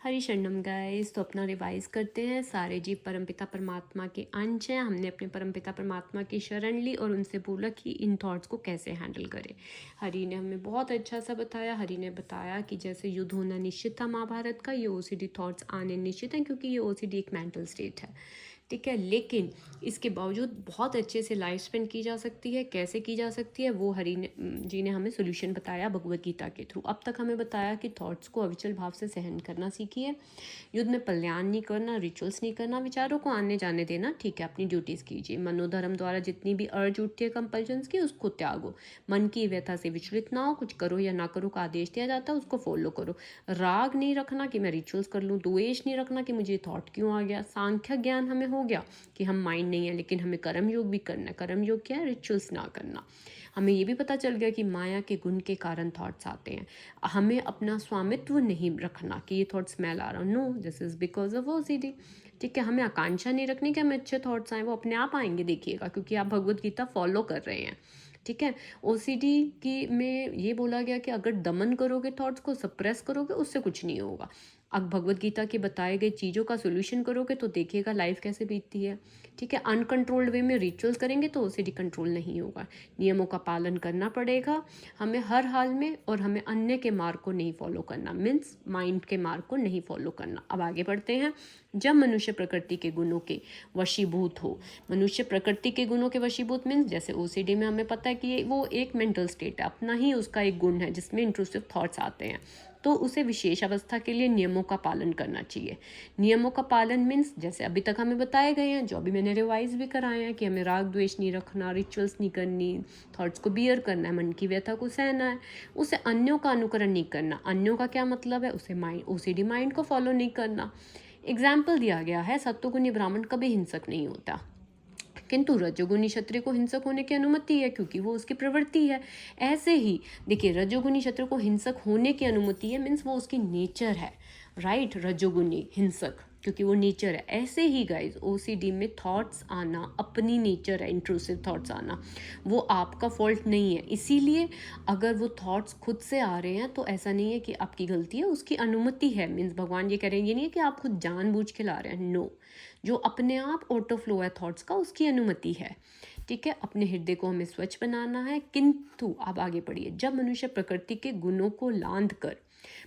हरी शरणम गाइस। तो अपना रिवाइज करते हैं। सारे जीव परमपिता परमात्मा के अंश हैं। हमने अपने परमपिता परमात्मा की शरण ली और उनसे बोला कि इन थॉट्स को कैसे हैंडल करें। हरी ने हमें बहुत अच्छा सा बताया। हरी ने बताया कि जैसे युद्ध होना निश्चित था महाभारत का, ये ओसीडी थॉट्स आने निश्चित हैं क्योंकि ये ओसीडी एक मेंटल स्टेट है। ठीक है, लेकिन इसके बावजूद बहुत अच्छे से लाइफ स्पेंड की जा सकती है। कैसे की जा सकती है वो हरी ने जी ने हमें सोल्यूशन बताया भगवत गीता के थ्रू। अब तक हमें बताया कि थॉट्स को अविचल भाव से सहन करना सीखिए, युद्ध में कल्याण नहीं करना, रिचुअल्स नहीं करना, विचारों को आने जाने देना। ठीक है, अपनी ड्यूटीज़ कीजिए। मनोधर्म द्वारा जितनी भी अर्ज उठती है कंपल्शंस की, उसको त्यागो। मन की व्यथा से विचलित ना हो। कुछ करो या ना करो का आदेश दिया जाता है, उसको फॉलो करो। राग नहीं रखना कि मैं रिचुअल्स कर लूँ, द्वेष नहीं रखना कि मुझे थॉट क्यों आ गया। सांख्य ज्ञान हमें हो गया कि हम माइंड नहीं है, लेकिन हमें कर्म योग भी करना है। कर्म योग क्या है? रिचुअल्स ना करना। हमें ये भी पता चल गया कि माया के गुण के कारण थॉट्स आते हैं। हमें अपना स्वामित्व नहीं रखना कि ये थॉट्स मैं ला रहा हूँ। No, this is because of OCD. ठीक है, हमें आकांक्षा नहीं रखनी कि हमें अच्छे थॉट्स आए, वो अपने आप आएंगे देखिएगा, क्योंकि आप भगवत गीता फॉलो कर रहे हैं। ठीक है, ओसीडी की में ये बोला गया कि अगर दमन करोगे थॉट्स को, सप्रेस करोगे, उससे कुछ नहीं होगा। अब भगवत गीता के बताए गए चीज़ों का सोल्यूशन करोगे तो देखिएगा लाइफ कैसे बीतती है। ठीक है, अनकंट्रोल्ड वे में रिचुअल्स करेंगे तो ओसीडी कंट्रोल नहीं होगा। नियमों का पालन करना पड़ेगा हमें हर हाल में, और हमें अन्य के मार्ग को नहीं फॉलो करना, मीन्स माइंड के मार्ग को नहीं फॉलो करना। अब आगे बढ़ते हैं। जब मनुष्य प्रकृति के गुणों के वशीभूत हो, मनुष्य प्रकृति के गुणों के वशीभूत मीन्स जैसे ओसीडी में हमें पता है कि वो एक मेंटल स्टेट है, अपना ही उसका एक गुण है जिसमें इंट्रूसिव थॉट्स आते हैं, तो उसे विशेष अवस्था के लिए नियमों का पालन करना चाहिए। नियमों का पालन मीन्स जैसे अभी तक हमें बताए गए हैं, जो अभी मैंने रिवाइज भी कराए हैं, कि हमें राग द्वेष नहीं रखना, रिचुअल्स नहीं करनी, थॉट्स को बियर करना है, मन की व्यथा को सहना है, उसे अन्यों का अनुकरण नहीं करना। अन्यों का क्या मतलब है? उसे माइंड, ओसीडी माइंड को फॉलो नहीं करना। एग्जाम्पल दिया गया है, सत्वगुणी ब्राह्मण कभी हिंसक नहीं होता, किंतु रजोगुनी क्षत्रिय को हिंसक होने की अनुमति है क्योंकि वो उसकी प्रवृत्ति है। ऐसे ही देखिए, रजोगुनी क्षत्रिय को हिंसक होने की अनुमति है, मीन्स वो उसकी नेचर है। राइट, रजोगुनी हिंसक क्योंकि वो नेचर है। ऐसे ही गाइज ओसीडी में थॉट्स आना अपनी नेचर है, इंट्रूसिव थॉट्स आना, वो आपका फॉल्ट नहीं है। इसीलिए अगर वो थॉट्स खुद से आ रहे हैं तो ऐसा नहीं है कि आपकी गलती है, उसकी अनुमति है। मीन्स भगवान ये कह रहे हैं, ये नहीं है कि आप खुद जानबूझ के ला रहे हैं। नो, जो अपने आप ऑटो फ्लो है थॉट्स का, उसकी अनुमति है। ठीक है, अपने हृदय को हमें स्वच्छ बनाना है। किंतु अब आगे बढ़िए। जब मनुष्य प्रकृति के गुणों को लांध कर,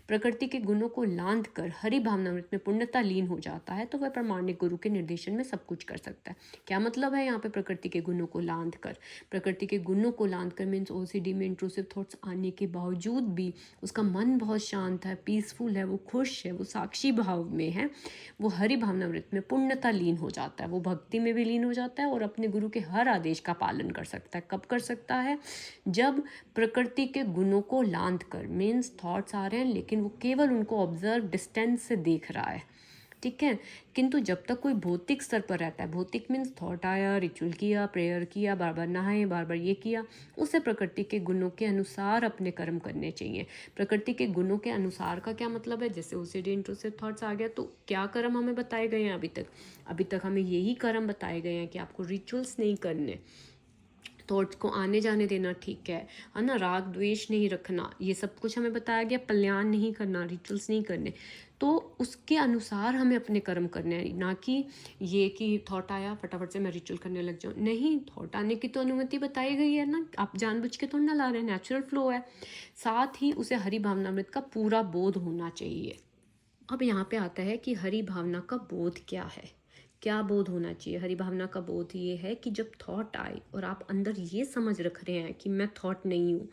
प्रकृति के गुणों को लांध कर हरि भावनामृत में पूर्णता लीन हो जाता है, तो वह प्रामाणिक गुरु के निर्देशन में सब कुछ कर सकता है। क्या मतलब है यहाँ पे? प्रकृति के गुणों को लांध कर, प्रकृति के गुणों को लांध कर मीन्स ओसीडी में इंट्रूसिव थॉट्स आने के बावजूद भी उसका मन बहुत शांत है, पीसफुल है, वो खुश है, वो साक्षी भाव में है, वो हरि भावनामृत में पूर्णता लीन हो जाता है, वो भक्ति में भी लीन हो जाता है और अपने गुरु के हर आदेश का पालन कर सकता है। कब कर सकता है? जब प्रकृति के गुणों को लांध कर, मीन्स थॉट्स आ रहे हैं लेकिन वो केवल उनको ऑब्जर्व डिस्टेंस से देख रहा है। ठीक है, किंतु जब तक कोई भौतिक स्तर पर रहता है, भौतिक मीन्स थॉट आया, रिचुअल किया, प्रेयर किया, बार बार नहाए, बार बार ये किया, उसे प्रकृति के गुणों के अनुसार अपने कर्म करने चाहिए। प्रकृति के गुणों के अनुसार का क्या मतलब है? जैसे ओसीडी इंट्रूसिव थॉट्स आ गया तो क्या कर्म हमें बताए गए हैं अभी तक हमें यही कर्म बताए गए हैं कि आपको रिचुअल्स नहीं करने, थॉट्स को आने जाने देना। ठीक है ना, राग द्वेष नहीं रखना, ये सब कुछ हमें बताया गया। कल्याण नहीं करना, रिचुअल्स नहीं करने, तो उसके अनुसार हमें अपने कर्म करने हैं, ना कि ये कि थॉट आया फटाफट से मैं रिचुअल करने लग जाऊँ। नहीं, थॉट आने की तो अनुमति बताई गई है ना, आप जानबूझ के थोड़ा ना ला रहे हैं, नेचुरल फ्लो है। साथ ही उसे हरि भावनामृत का पूरा बोध होना चाहिए। अब यहाँ पे आता है कि हरि भावना का बोध क्या है, क्या बोध होना चाहिए। हरि भावना का बोध ये है कि जब थॉट आए और आप अंदर ये समझ रख रहे हैं कि मैं थॉट नहीं हूँ,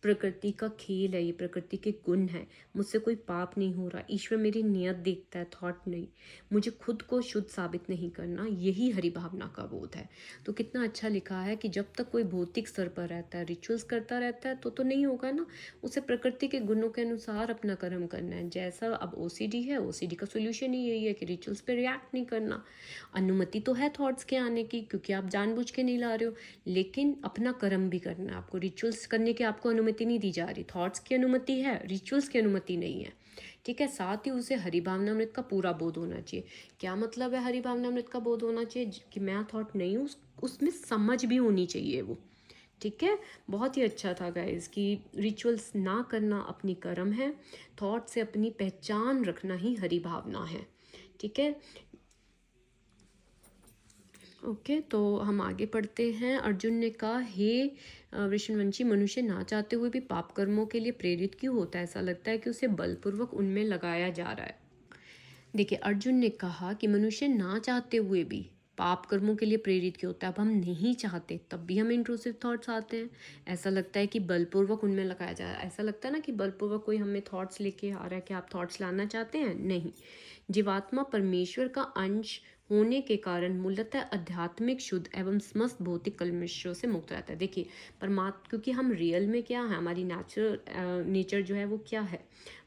प्रकृति का खेल है, ये प्रकृति के गुण है, मुझसे कोई पाप नहीं हो रहा, ईश्वर मेरी नियत देखता है, थॉट नहीं, मुझे खुद को शुद्ध साबित नहीं करना, यही हरि भावना का बोध है। तो कितना अच्छा लिखा है कि जब तक कोई भौतिक स्तर पर रहता है, रिचुअल्स करता रहता है, तो नहीं होगा ना, उसे प्रकृति के गुणों के अनुसार अपना कर्म करना है। जैसा अब ओसीडी है, ओसीडी का सोल्यूशन ही यही है कि रिचुअल्स पे रिएक्ट नहीं करना। अनुमति तो है थॉट्स के आने की क्योंकि आप जानबूझ के नहीं ला रहे हो, लेकिन अपना कर्म भी करना है आपको। रिचुअल्स करने की आपको अनुमति नहीं दी जा रही, थॉट्स की अनुमति है, रिचुअल्स की अनुमति नहीं है। ठीक है, साथ ही उसे हरि भावनामृत का पूरा बोध होना चाहिए। क्या मतलब है हरि भावनामृत का बोध होना चाहिए? कि मैं थॉट नहीं हूँ, उसमें समझ भी होनी चाहिए वो। ठीक है, बहुत ही अच्छा था गाइस कि रिचुअल्स ना करना अपनी कर्म है, थॉट से अपनी पहचान रखना ही हरि भावना है। ठीक है, ओके, तो हम आगे पढ़ते हैं। अर्जुन ने कहा, हे वृषणवंशी, मनुष्य ना चाहते हुए भी पाप कर्मों के लिए प्रेरित क्यों होता है? ऐसा लगता है कि उसे बलपूर्वक उनमें लगाया जा रहा है। देखिए, अर्जुन ने कहा कि मनुष्य ना चाहते हुए भी पाप कर्मों के लिए प्रेरित क्यों होता है। अब हम नहीं चाहते तब भी हमें इंट्रूसिव थॉट्स आते हैं। ऐसा लगता है कि बलपूर्वक उनमें लगाया जा रहा है। ऐसा लगता है ना कि बलपूर्वक कोई हमें थॉट्स लेके आ रहा है कि आप थॉट्स लाना चाहते हैं। नहीं, जीवात्मा परमेश्वर का अंश होने के कारण मूलतः आध्यात्मिक शुद्ध एवं समस्त भौतिक कलमशों से मुक्त रहता है। देखिए, परमात्मा, क्योंकि हम रियल में क्या है, हमारी नेचर जो है वो क्या है,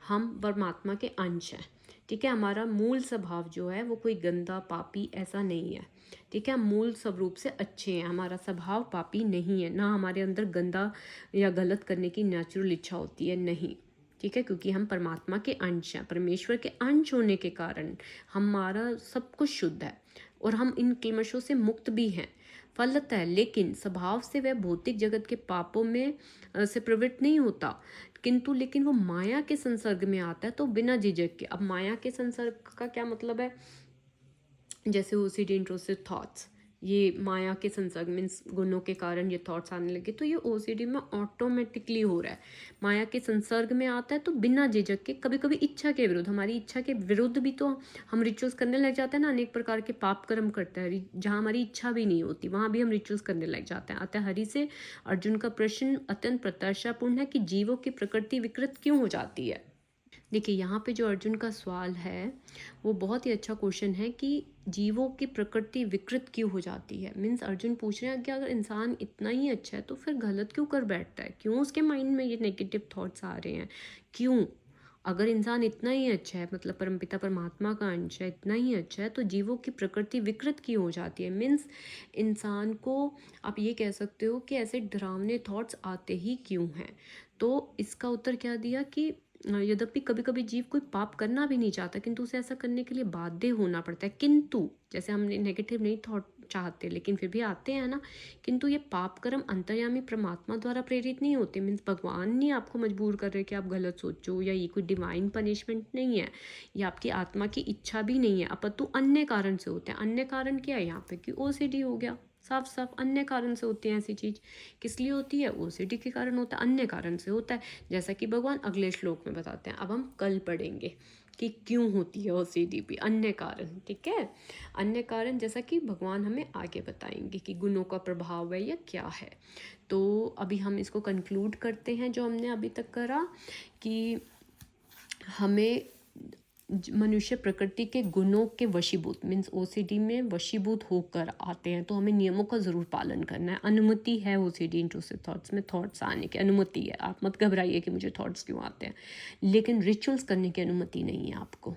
हम परमात्मा के अंश हैं। ठीक है, हमारा मूल स्वभाव जो है वो कोई गंदा पापी ऐसा नहीं है। ठीक है, हम मूल स्वरूप से अच्छे हैं, हमारा स्वभाव पापी नहीं है, ना हमारे अंदर गंदा या गलत करने की नेचुरल इच्छा होती है, नहीं। ठीक है, क्योंकि हम परमात्मा के अंश हैं, परमेश्वर के अंश होने के कारण हमारा सब कुछ शुद्ध है और हम इन कलमशों से मुक्त भी हैं फलतः। लेकिन स्वभाव से वह भौतिक जगत के पापों में से प्रवृत्त नहीं होता, किंतु लेकिन वो माया के संसर्ग में आता है तो बिना झिझक के। अब माया के संसर्ग का क्या मतलब है? जैसे ओसीडी इंट्रोसिव थॉट्स, ये माया के संसर्ग मीन्स गुणों के कारण ये थॉट्स आने लगे, तो ये ओसीडी में ऑटोमेटिकली हो रहा है। माया के संसर्ग में आता है तो बिना झिझक के, कभी कभी इच्छा के विरुद्ध, हमारी इच्छा के विरुद्ध भी तो हम रिचुअल्स करने लग जाते हैं ना। अनेक प्रकार के पाप कर्म करते हैं जहाँ हमारी इच्छा भी नहीं होती, वहाँ भी हम रिचुअल्स करने लग जाते हैं। अतः हरि से अर्जुन का प्रश्न अत्यंत प्रत्याशापूर्ण है कि जीवों की प्रकृति विकृत क्यों हो जाती है। देखिए, यहाँ पे जो अर्जुन का सवाल है वो बहुत ही अच्छा क्वेश्चन है कि जीवों की प्रकृति विकृत क्यों हो जाती है। मीन्स अर्जुन पूछ रहे हैं कि अगर इंसान इतना ही अच्छा है तो फिर गलत क्यों कर बैठता है, क्यों उसके माइंड में ये नेगेटिव थॉट्स आ रहे हैं, क्यों? अगर इंसान इतना ही अच्छा है, मतलब परमपिता परमात्मा का अंश है, इतना ही अच्छा है, तो जीवों की प्रकृति विकृत क्यों हो जाती है। मीन्स इंसान को आप ये कह सकते हो कि ऐसे डरावने थॉट्स आते ही क्यों हैं। तो इसका उत्तर क्या दिया कि यद्यपि कभी कभी जीव कोई पाप करना भी नहीं चाहता किंतु उसे ऐसा करने के लिए बाध्य होना पड़ता है। किंतु जैसे हमने नेगेटिव नहीं थॉट चाहते लेकिन फिर भी आते हैं ना, किंतु ये पाप कर्म अंतर्यामी परमात्मा द्वारा प्रेरित नहीं होते। मीन्स भगवान नहीं आपको मजबूर कर रहे कि आप गलत सोचो, या ये कोई डिवाइन पनिशमेंट नहीं है, ये आपकी आत्मा की इच्छा भी नहीं है, अपितु अन्य कारण से होते हैं। अन्य कारण क्या है यहाँ पे कि ओसीडी हो गया, साफ साफ अन्य कारण से होती है ऐसी चीज़। किस लिए होती है? ओसीडी के कारण होता है, अन्य कारण से होता है, जैसा कि भगवान अगले श्लोक में बताते हैं। अब हम कल पढ़ेंगे कि क्यों होती है ओसीडी भी, अन्य कारण। ठीक है, अन्य कारण जैसा कि भगवान हमें आगे बताएंगे कि गुणों का प्रभाव है या क्या है। तो अभी हम इसको कंक्लूड करते हैं जो हमने अभी तक करा, कि हमें मनुष्य प्रकृति के गुणों के वशीभूत, मीन्स ओसीडी में वशीभूत होकर आते हैं, तो हमें नियमों का ज़रूर पालन करना है। अनुमति है ओसीडी इंट्रूसिव थॉट्स में, थॉट्स आने की अनुमति है, आप मत घबराइए कि मुझे थॉट्स क्यों आते हैं, लेकिन रिचुअल्स करने की अनुमति नहीं है आपको।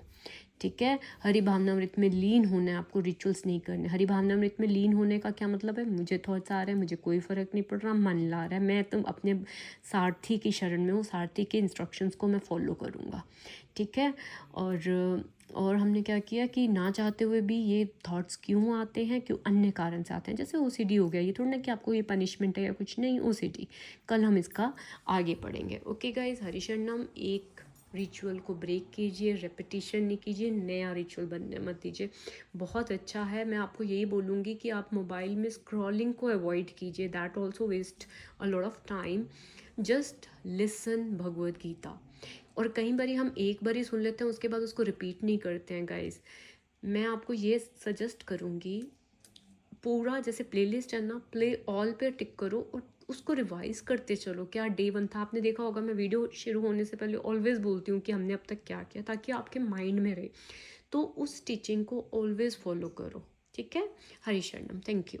ठीक है, हरि भावनामृत में लीन होना है आपको, रिचुअल्स नहीं करने। हरि भावनामृत में लीन होने का क्या मतलब है? मुझे थॉट्स आ रहे हैं, मुझे कोई फ़र्क नहीं पड़ रहा, मन ला रहा है, मैं तो अपने सारथी की शरण में हूँ, सारथी के इंस्ट्रक्शंस को मैं फॉलो करूँगा। ठीक है, और हमने क्या किया कि ना चाहते हुए भी ये थॉट्स क्यों आते हैं, क्यों अन्य कारण से आते हैं। जैसे ओसीडी हो गया, ये थोड़ा ना कि आपको ये पनिशमेंट है या कुछ नहीं, ओसीडी। कल हम इसका आगे पढ़ेंगे। Okay guys, Harisharanam. एक रिचुअल को ब्रेक कीजिए, रेपिटेशन नहीं कीजिए, नया रिचुअल बनने मत दीजिए। बहुत अच्छा है, मैं आपको यही बोलूँगी कि आप मोबाइल में स्क्रॉलिंग को अवॉइड कीजिए, that also waste a lot of time. Just listen Bhagavad Gita. और कई बारी हम एक बार ही सुन लेते हैं, उसके बाद उसको रिपीट नहीं करते हैं गाइस। मैं आपको ये सजेस्ट करूँगी, पूरा जैसे प्लेलिस्ट है ना, प्ले ऑल पे टिक करो और उसको रिवाइज करते चलो। क्या डे 1 था, आपने देखा होगा मैं वीडियो शुरू होने से पहले ऑलवेज बोलती हूँ कि हमने अब तक क्या किया, ताकि आपके माइंड में रहे। तो उस टीचिंग को ऑलवेज फॉलो करो। ठीक है, हरि शरणम, थैंक यू।